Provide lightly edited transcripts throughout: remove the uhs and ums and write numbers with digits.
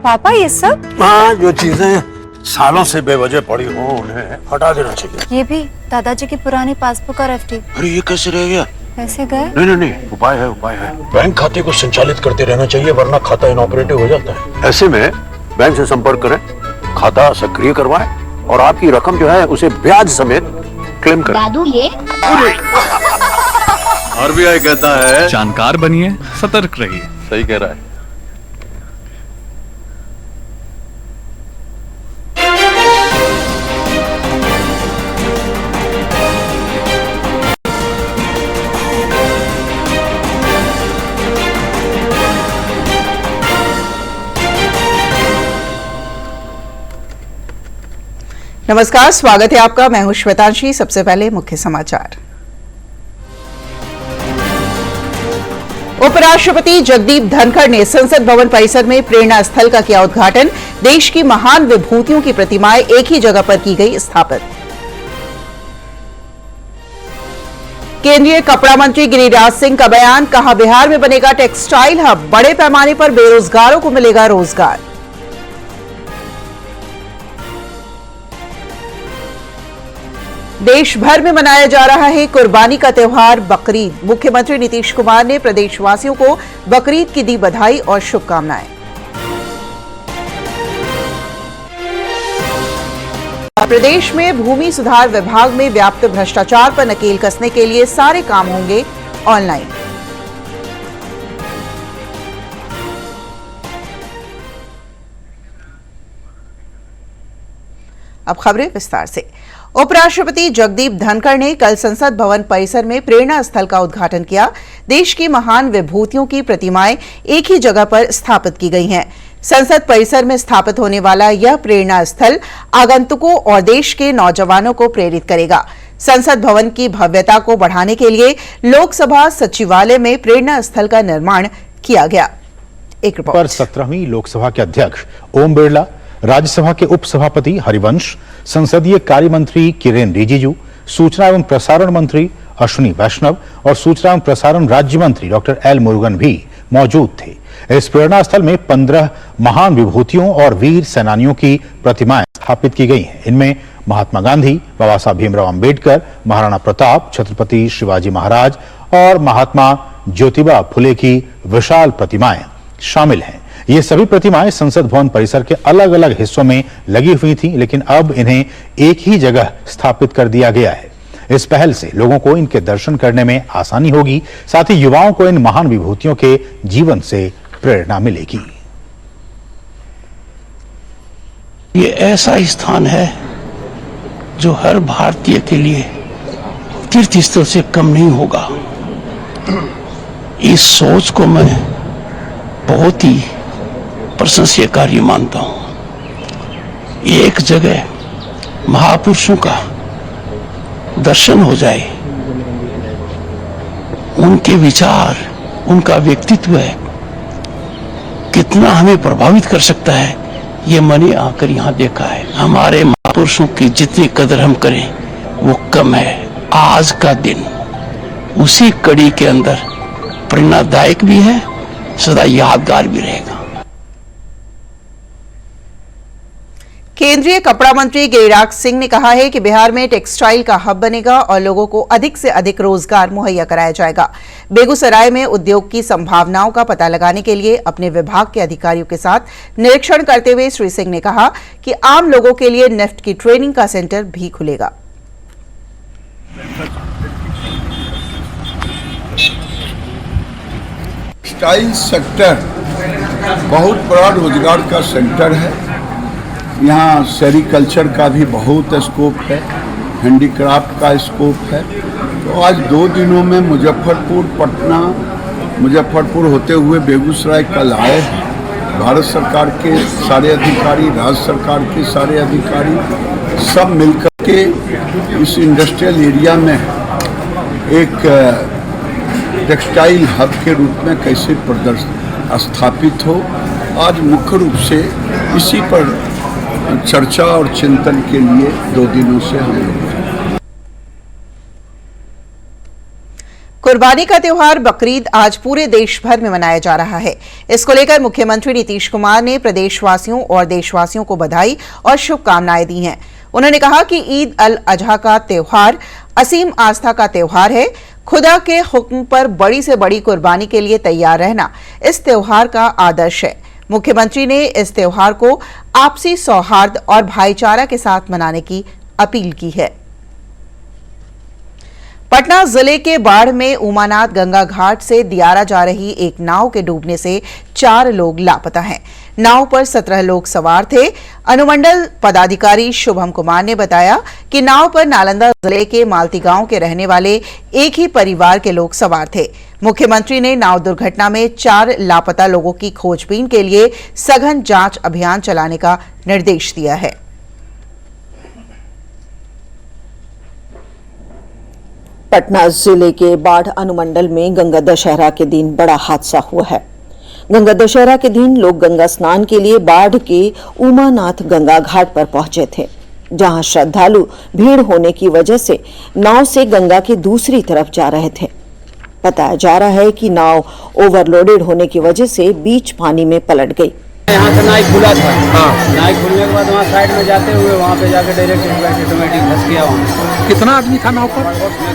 पापा ये सब? हाँ, जो चीजें सालों से बेवजह पड़ी हो उन्हें हटा देना चाहिए। ये भी दादाजी की पुरानी पासबुक और एफडी। अरे ये कैसे रह गया? कैसे गए? नहीं, उपाय है। बैंक खाते को संचालित करते रहना चाहिए, वरना खाता इनऑपरेटिव हो जाता है। ऐसे में बैंक से संपर्क करें, खाता सक्रिय करवाएं और आपकी रकम जो है उसे ब्याज समेत क्लेम करें। दादू ये आरबीआई कहता है जानकार बनिए, सतर्क रहिए। सही कह रहा है। नमस्कार, स्वागत है आपका। मैं हूं श्वेतांशी। सबसे पहले मुख्य समाचार। उपराष्ट्रपति जगदीप धनखड़ ने संसद भवन परिसर में प्रेरणा स्थल का किया उद्घाटन। देश की महान विभूतियों की प्रतिमाएं एक ही जगह पर की गई स्थापित। केंद्रीय कपड़ा मंत्री गिरिराज सिंह का बयान, कहा बिहार में बनेगा टेक्सटाइल हब, बड़े पैमाने पर बेरोजगारों को मिलेगा रोजगार। देश भर में मनाया जा रहा है कुर्बानी का त्योहार बकरीद। मुख्यमंत्री नीतीश कुमार ने प्रदेशवासियों को बकरीद की दी बधाई और शुभकामनाएं। प्रदेश में भूमि सुधार विभाग में व्याप्त भ्रष्टाचार पर नकेल कसने के लिए सारे काम होंगे ऑनलाइन। अब खबरें विस्तार से। उपराष्ट्रपति जगदीप धनखड़ ने कल संसद भवन परिसर में प्रेरणा स्थल का उद्घाटन किया। देश की महान विभूतियों की प्रतिमाएं एक ही जगह पर स्थापित की गई हैं। संसद परिसर में स्थापित होने वाला यह प्रेरणा स्थल आगंतुकों और देश के नौजवानों को प्रेरित करेगा। संसद भवन की भव्यता को बढ़ाने के लिए लोकसभा सचिवालय में प्रेरणा स्थल का निर्माण किया गया। एक रिपोर्ट पर 17वीं लोकसभा के अध्यक्ष ओम बिरला, राज्यसभा के उपसभापति हरिवंश, संसदीय कार्य मंत्री किरेन रिजिजू, सूचना एवं प्रसारण मंत्री अश्विनी वैष्णव और सूचना एवं प्रसारण राज्य मंत्री डॉक्टर एल मुरुगन भी मौजूद थे। इस प्रेरणा स्थल में 15 महान विभूतियों और वीर सेनानियों की प्रतिमाएं स्थापित की गई हैं। इनमें महात्मा गांधी, बाबा साहब भीमराव अंबेडकर, महाराणा प्रताप, छत्रपति शिवाजी महाराज और महात्मा ज्योतिबा फुले की विशाल प्रतिमाएं शामिल हैं। ये सभी प्रतिमाएं संसद भवन परिसर के अलग अलग हिस्सों में लगी हुई थी, लेकिन अब इन्हें एक ही जगह स्थापित कर दिया गया है। इस पहल से लोगों को इनके दर्शन करने में आसानी होगी, साथ ही युवाओं को इन महान विभूतियों के जीवन से प्रेरणा मिलेगी। ये ऐसा स्थान है जो हर भारतीय के लिए तीर्थ स्थल से कम नहीं होगा। इस सोच को मैं बहुत ही प्रशंसनीय कार्य मानता हूं। एक जगह महापुरुषों का दर्शन हो जाए, उनके विचार, उनका व्यक्तित्व कितना हमें प्रभावित कर सकता है, ये मैंने आकर यहाँ देखा है। हमारे महापुरुषों की जितनी कदर हम करें वो कम है। आज का दिन उसी कड़ी के अंदर प्रेरणादायक भी है, सदा यादगार भी रहेगा। केंद्रीय कपड़ा मंत्री गिरिराज सिंह ने कहा है कि बिहार में टेक्सटाइल का हब बनेगा और लोगों को अधिक से अधिक रोजगार मुहैया कराया जाएगा। बेगूसराय में उद्योग की संभावनाओं का पता लगाने के लिए अपने विभाग के अधिकारियों के साथ निरीक्षण करते हुए श्री सिंह ने कहा कि आम लोगों के लिए नेफ्ट की ट्रेनिंग का सेंटर भी खुलेगा। टेक्सटाइल सेक्टर बहुत बड़ा रोजगार का सेंटर है। यहाँ सेरिकल्चर का भी बहुत स्कोप है, हैंडीक्राफ्ट का स्कोप है। तो आज 2 दिनों में मुजफ्फरपुर, पटना, मुजफ्फरपुर होते हुए बेगूसराय कल आए। भारत सरकार के सारे अधिकारी, राज्य सरकार के सारे अधिकारी सब मिलकर के इस इंडस्ट्रियल एरिया में एक टेक्सटाइल हब के रूप में कैसे प्रदर्शन स्थापित हो, आज मुख्य रूप से इसी पर चर्चा और चिंतन के लिए 2 दिनों से हम लोग कुर्बानी का त्योहार बकरीद आज पूरे देश भर में मनाया जा रहा है। इसको लेकर मुख्यमंत्री नीतीश कुमार ने प्रदेशवासियों और देशवासियों को बधाई और शुभकामनाएं दी हैं। उन्होंने कहा कि ईद अल अजहा का त्योहार असीम आस्था का त्योहार है। खुदा के हुक्म पर बड़ी से बड़ी कुर्बानी के लिए तैयार रहना इस त्योहार का आदर्श है। मुख्यमंत्री ने इस त्योहार को आपसी सौहार्द और भाईचारा के साथ मनाने की अपील की है। पटना जिले के बाढ़ में उमानाथ गंगा घाट से दियारा जा रही एक नाव के डूबने से 4 लोग लापता हैं। नाव पर 17 लोग सवार थे। अनुमंडल पदाधिकारी शुभम कुमार ने बताया कि नाव पर नालंदा जिले के मालती गांव के रहने वाले एक ही परिवार के लोग सवार थे। मुख्यमंत्री ने नाव दुर्घटना में 4 लापता लोगों की खोजबीन के लिए सघन जांच अभियान चलाने का निर्देश दिया है। पटना जिले के बाढ़ अनुमंडल में गंगा दशहरा के दिन बड़ा हादसा हुआ है। गंगा दशहरा के दिन लोग गंगा स्नान के लिए बाढ़ के उमानाथ गंगा घाट पर पहुंचे थे, जहां श्रद्धालु भीड़ होने की वजह से नाव से गंगा के दूसरी तरफ जा रहे थे। बताया जा रहा है कि नाव ओवरलोडेड होने की वजह से बीच पानी में पलट गई। यहाँ से नाव खुला था, नाव खुलने के बाद वहाँ साइड में जाते हुए वहाँ पे जाकर डायरेक्ट ऑटोमेटिक फंस गया। वहाँ कितना आदमी था नाव पर?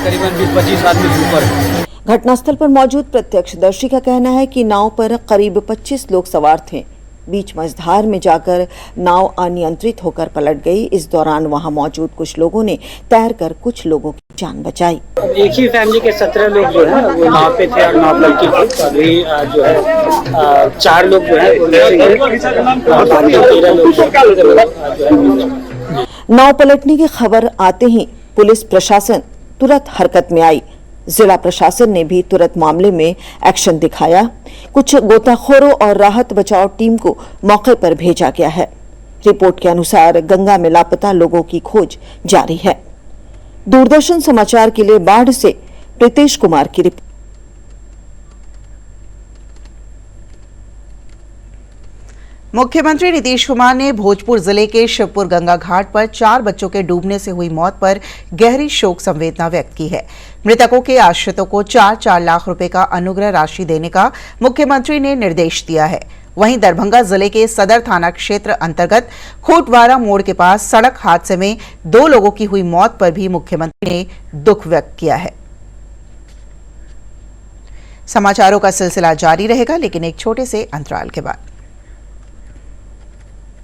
करीबन 20-25 आदमी ऊपर है। घटनास्थल पर मौजूद प्रत्यक्षदर्शी का कहना है कि नाव पर करीब 25 लोग सवार थे। बीच मझधार में जाकर नाव अनियंत्रित होकर पलट गई। इस दौरान वहां मौजूद कुछ लोगों ने तैरकर कुछ लोगों की जान बचाई। एक ही फैमिली के 17 लोग जो है वो नाव पे थे और नाव पलटी थी। अभी जो है 4 लोग जो है नाव पलटने की खबर आते ही पुलिस प्रशासन तुरंत हरकत में आई। जिला प्रशासन ने भी तुरंत मामले में एक्शन दिखाया। कुछ गोताखोरों और राहत बचाव टीम को मौके पर भेजा गया है। रिपोर्ट के अनुसार गंगा में लापता लोगों की खोज जारी है। दूरदर्शन समाचार के लिए बाढ़ से प्रीतेश कुमार की रिपोर्ट। मुख्यमंत्री नीतीश कुमार ने भोजपुर जिले के शिवपुर गंगा घाट पर 4 बच्चों के डूबने से हुई मौत पर गहरी शोक संवेदना व्यक्त की है। मृतकों के आश्रितों को 4-4 लाख रुपए का अनुग्रह राशि देने का मुख्यमंत्री ने निर्देश दिया है। वहीं दरभंगा जिले के सदर थाना क्षेत्र अंतर्गत खूटवारा मोड़ के पास सड़क हादसे में 2 लोगों की हुई मौत पर भी मुख्यमंत्री ने दुख व्यक्त किया है। समाचारों का सिलसिला जारी रहेगा, लेकिन एक छोटे से अंतराल के बाद।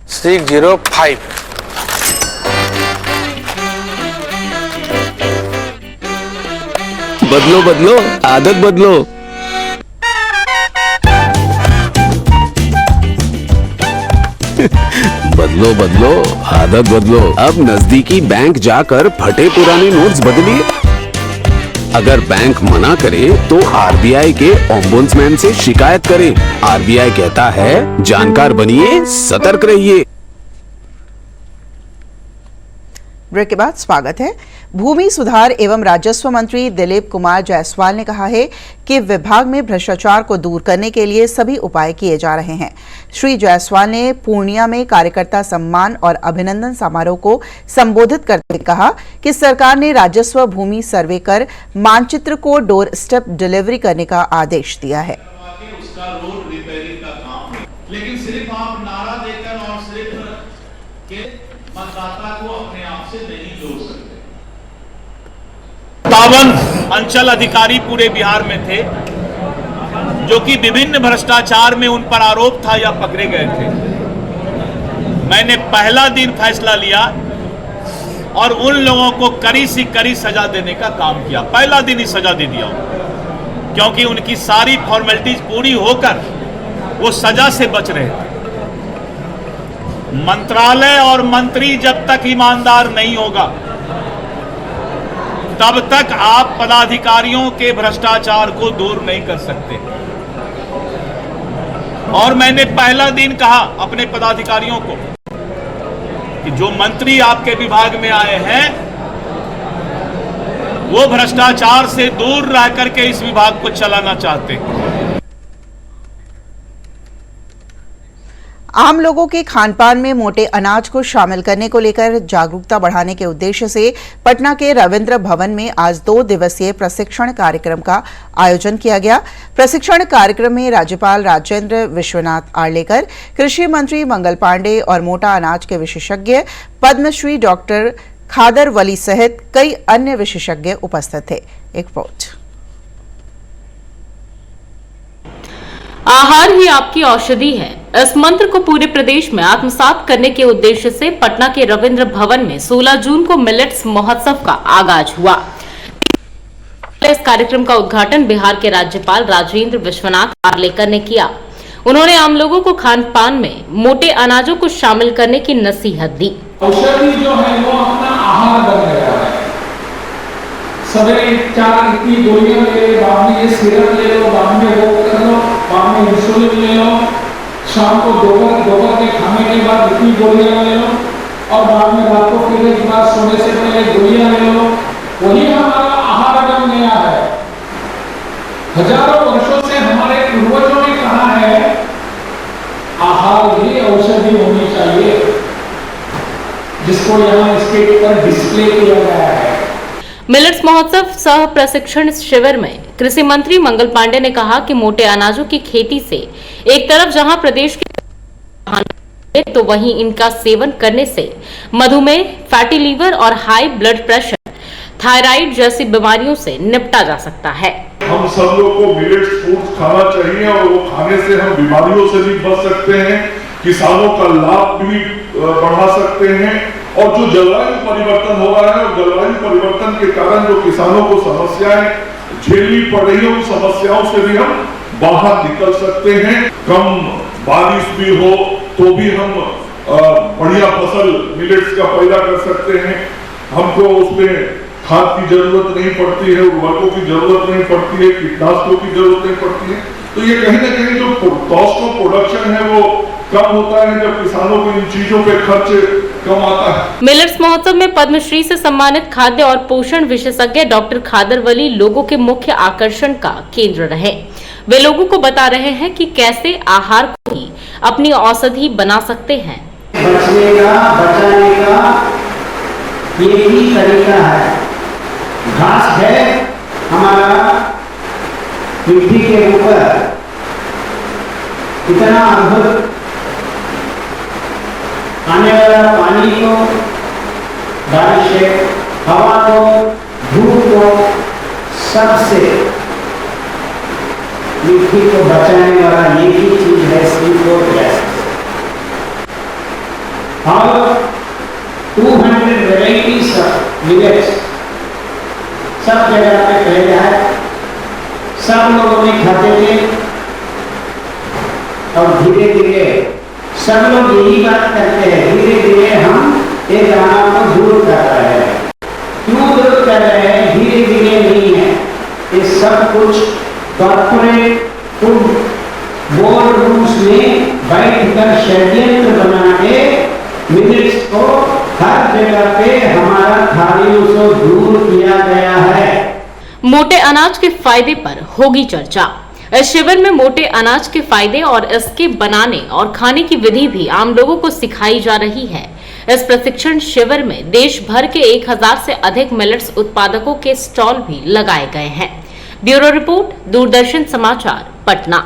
605 बदलो बदलो आदत बदलो। बदलो बदलो आदत बदलो। अब नजदीकी बैंक जाकर फटे पुराने नोट्स बदलिए। अगर बैंक मना करे तो आरबीआई के ओम्बुड्समैन से शिकायत करें। आरबीआई कहता है जानकार बनिए, सतर्क रहिए। ब्रेक के बाद स्वागत है। भूमि सुधार एवं राजस्व मंत्री दिलीप कुमार जायसवाल ने कहा है कि विभाग में भ्रष्टाचार को दूर करने के लिए सभी उपाय किए जा रहे हैं। श्री जायसवाल ने पूर्णिया में कार्यकर्ता सम्मान और अभिनंदन समारोह को संबोधित करते हुए कहा कि सरकार ने राजस्व भूमि सर्वे कर मानचित्र को डोर स्टेप डिलीवरी करने का आदेश दिया है। लेकिन सिर्फ आप नारा देकर और सिर्फ मतदाता को अपने आप से नहीं जोड़ सकते। 57 अंचल अधिकारी पूरे बिहार में थे जो कि विभिन्न भ्रष्टाचार में उन पर आरोप था या पकड़े गए थे। मैंने पहला दिन फैसला लिया और उन लोगों को कड़ी से कड़ी सजा देने का काम किया। पहला दिन ही सजा दे दिया, क्योंकि उनकी सारी फॉर्मेलिटीज पूरी होकर वो सजा से बच रहे थे। मंत्रालय और मंत्री जब तक ईमानदार नहीं होगा तब तक आप पदाधिकारियों के भ्रष्टाचार को दूर नहीं कर सकते। और मैंने पहला दिन कहा अपने पदाधिकारियों को कि जो मंत्री आपके विभाग में आए हैं वो भ्रष्टाचार से दूर रह करके इस विभाग को चलाना चाहते हैं। आम लोगों के खानपान में मोटे अनाज को शामिल करने को लेकर जागरूकता बढ़ाने के उद्देश्य से पटना के रविंद्र भवन में आज 2 दिवसीय प्रशिक्षण कार्यक्रम का आयोजन किया गया। प्रशिक्षण कार्यक्रम में राज्यपाल राजेंद्र विश्वनाथ आर्लेकर, कृषि मंत्री मंगल पांडे और मोटा अनाज के विशेषज्ञ पद्मश्री डॉक्टर खादर वली सहित कई अन्य विशेषज्ञ उपस्थित थे। एक रिपोर्ट। आहार ही आपकी औषधि है, इस मंत्र को पूरे प्रदेश में आत्मसात करने के उद्देश्य से पटना के रविंद्र भवन में 16 जून को मिलेट्स महोत्सव का आगाज हुआ। इस कार्यक्रम का उद्घाटन बिहार के राज्यपाल राजेंद्र विश्वनाथ आर्लेकर ने किया। उन्होंने आम लोगों को खान पान में मोटे अनाजों को शामिल करने की नसीहत दी। औषधि जो है वो अपना आहार बन गया है। सवेरे 4 इतनी गोलियां ले लो, बाद में ये सिरप ले लो, बाद में वो कर लो, बाद में इंसुलिन ले लो, शाम को दोपहर के खाने के बाद इतनी गोलियां ले लो और बाद में रात को फिर एक बार सोने से पहले गोलियां ले लो। वही हमारा आहार बन गया है। हजारों वर्षों से हमारे पूर्वजों ने कहा है आहार ही औषधि होनी चाहिए, जिसको यहाँ स्टेज पर डिस्प्ले किया गया है। मिलेट्स महोत्सव सह प्रशिक्षण शिविर में कृषि मंत्री मंगल पांडे ने कहा कि मोटे अनाजों की खेती से एक तरफ जहां प्रदेश के तो वहीं इनका सेवन करने से मधुमेह, फैटी लीवर और हाई ब्लड प्रेशर, थायराइड जैसी बीमारियों से निपटा जा सकता है। हम सब लोग को मिलेट्स फूड खाना चाहिए और वो खाने से हम बीमारियों से भी बच सकते हैं, किसानों का लाभ भी बढ़ा सकते हैं। और जो जलवायु परिवर्तन हो रहा है और जलवायु परिवर्तन के कारण जो किसानों को समस्याएं झेलनी पड़ रही है, उन समस्याओं से भी हम बाहर निकल सकते हैं। कम बारिश भी हो तो भी हम बढ़िया फसल मिलेट्स का पैदा कर सकते हैं। हमको उसमें खाद की जरूरत नहीं पड़ती है, उर्वरकों की जरूरत नहीं पड़ती है, कीटनाशकों की जरूरत नहीं पड़ती है। तो ये कहीं ना कहीं जो कॉस्ट ऑफ प्रोडक्शन है वो कम होता है जब किसानों को इन चीजों पे खर्च कम आता है। मिलेट्स महोत्सव में पद्मश्री से सम्मानित खाद्य और पोषण विशेषज्ञ डॉक्टर खादर वली लोगों के मुख्य आकर्षण का केंद्र रहे। वे लोगों को बता रहे हैं कि कैसे आहार को ही अपनी औषधि बना सकते हैं। बचने का, बचाने का ये ही तरीका है। घास है हमारा मिट्टी के ऊपर, इतना अद्भुत आने वाला पानी को, बारिश से, हवा को, धूप को, सबसे मिट्टी को बचाने वाला एक ही चीज है सीड गैस। और 200 वेराइटीज ऑफ मिलेट्स सब जगह पे फैला है, सब लोगों ने खाते थे और धीरे धीरे सब लोग यही बात करते हैं, धीरे धीरे हम एक दाना को दूर कर रहे हैं। क्यों दूर कर रहे हैं? धीरे धीरे नहीं है, ये सब कुछ कॉर्पोरेट फूड बोर्ड रूम्स में बैठकर षड्यंत्र बना के मिलेट्स को हर जगह पे हमारा थालियों से दूर किया गया है। मोटे अनाज के फायदे पर होगी चर्चा। इस शिविर में मोटे अनाज के फायदे और इसके बनाने और खाने की विधि भी आम लोगों को सिखाई जा रही है। इस प्रशिक्षण शिविर में देश भर के 1000 से अधिक मिलेट्स उत्पादकों के स्टॉल भी लगाए गए हैं। ब्यूरो रिपोर्ट, दूरदर्शन समाचार, पटना।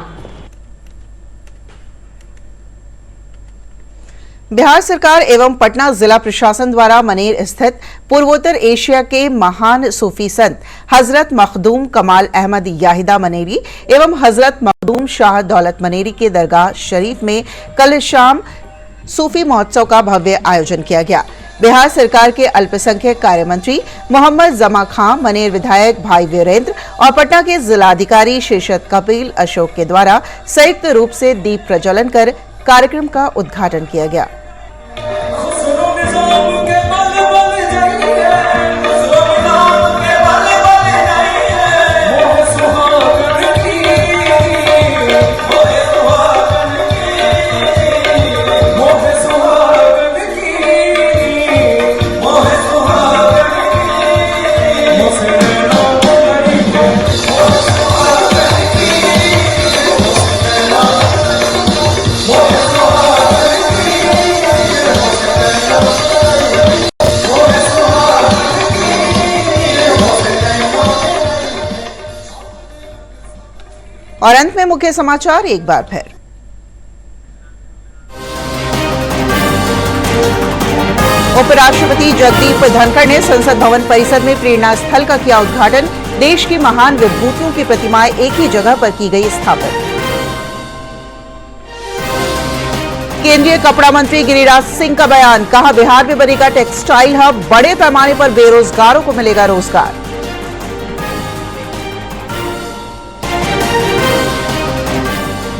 बिहार सरकार एवं पटना जिला प्रशासन द्वारा मनेर स्थित पूर्वोत्तर एशिया के महान सूफी संत हजरत मखदूम कमाल अहमद याहिदा मनेरी एवं हजरत मखदूम शाह दौलत मनेरी के दरगाह शरीफ में कल शाम सूफी महोत्सव का भव्य आयोजन किया गया। बिहार सरकार के अल्पसंख्यक कार्य मंत्री मोहम्मद जमा खां, मनेर विधायक भाई वीरेंद्र और पटना के जिलाधिकारी शीर्षद कपिल अशोक के द्वारा संयुक्त रूप से दीप प्रज्वलन कर कार्यक्रम का उद्घाटन किया गया। Oh, और अंत में मुख्य समाचार एक बार फिर। उपराष्ट्रपति जगदीप धनखड़ ने संसद भवन परिसर में प्रेरणा स्थल का किया उद्घाटन। देश की महान विभूतियों की प्रतिमाएं एक ही जगह पर की गई स्थापित। केंद्रीय कपड़ा मंत्री गिरिराज सिंह का बयान, कहा बिहार में बनेगा टेक्सटाइल हब, बड़े पैमाने पर बेरोजगारों को मिलेगा रोजगार।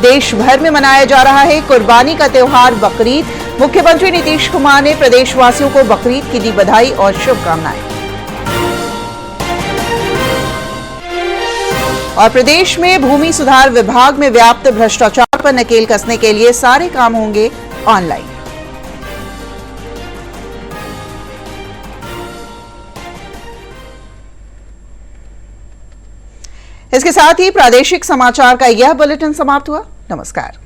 देश भर में मनाया जा रहा है कुर्बानी का त्योहार बकरीद। मुख्यमंत्री नीतीश कुमार ने प्रदेशवासियों को बकरीद की दी बधाई और शुभकामनाएं। और प्रदेश में भूमि सुधार विभाग में व्याप्त भ्रष्टाचार पर नकेल कसने के लिए सारे काम होंगे ऑनलाइन। इसके साथ ही प्रादेशिक समाचार का यह बुलेटिन समाप्त हुआ। नमस्कार।